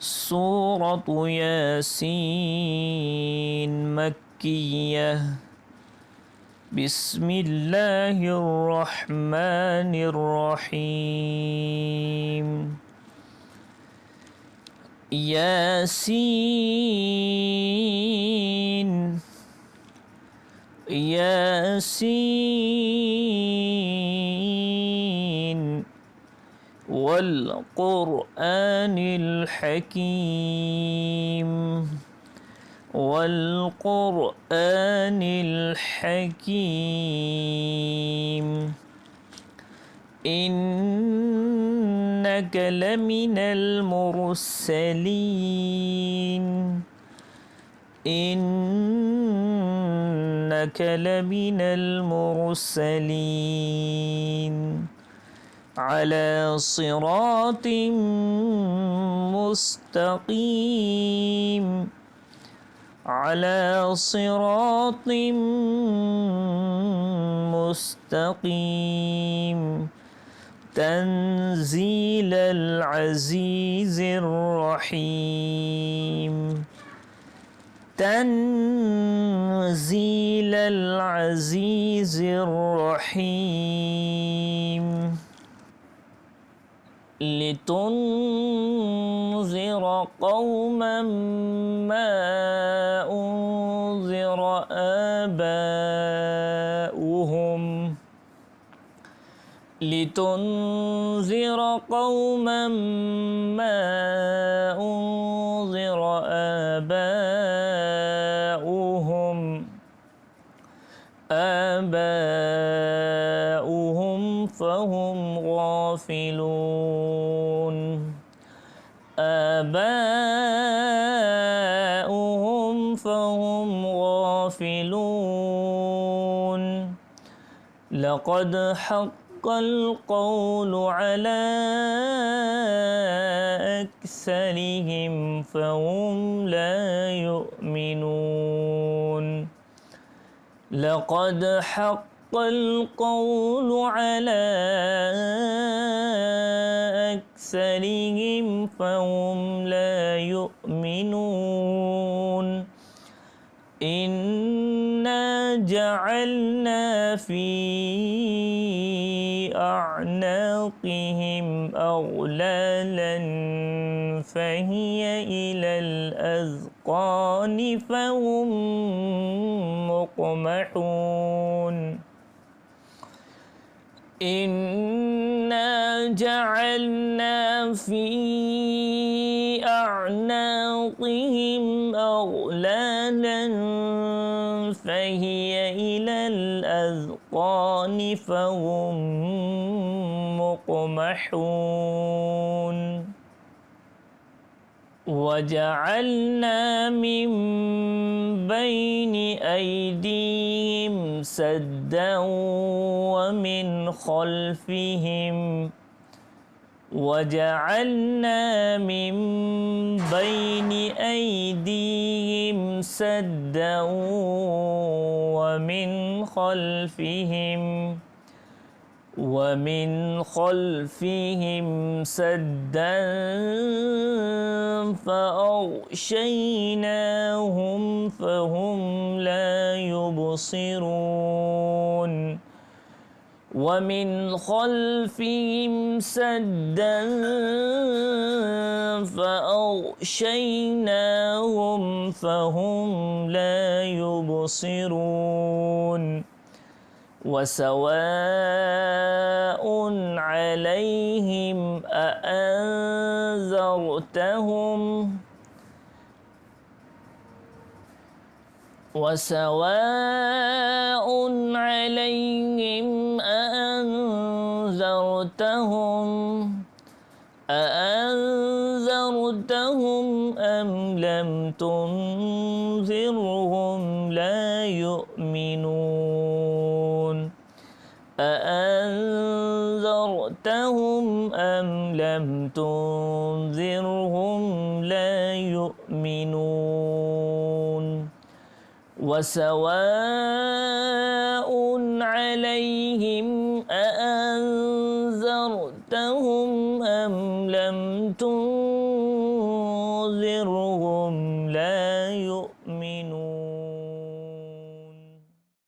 سورة ياسين مكية. بسم الله الرحمن الرحيم. ياسين ياسين والقرآن الحكيم والقرآن الحكيم إنك لمن المرسلين إنك لمن المرسلين على صراط مستقيم على صراط مستقيم تنزيل العزيز الرحيم تنزيل العزيز الرحيم لتنذر قوما ما أنذر آباؤهم لتنذر قوما ما أنذر آباؤهم فهم غافلون آباؤهم فهم غافلون لقد حق القول على أكثرهم فهم لا يؤمنون لقد حق القول على أكثرهم فهم لا يؤمنون إنا جعلنا في أعناقهم أغلالا فهي إلى الأذقان فهم مقمحون إنا جعلنا في أعناقهم أغلالا فهي إلى الأذقان فهم مقمحون وجعلنا من بين أيديهم سدا ومن خلفهم وجعلنا من بين أيديهم سدا ومن خلفهم سدا فأغشيناهم فهم لا يبصرون ومن خلفهم سدا فأغشيناهم فهم لا يبصرون وسواء عليهم أأنذرتهم وسواء عليهم أأنذرتهم أم لم تنذرهم لا يؤمنون أأنذرتهم أم لم تنذرهم لا يؤمنون وسواء عليهم أأنذرتهم أم لم تنذرهم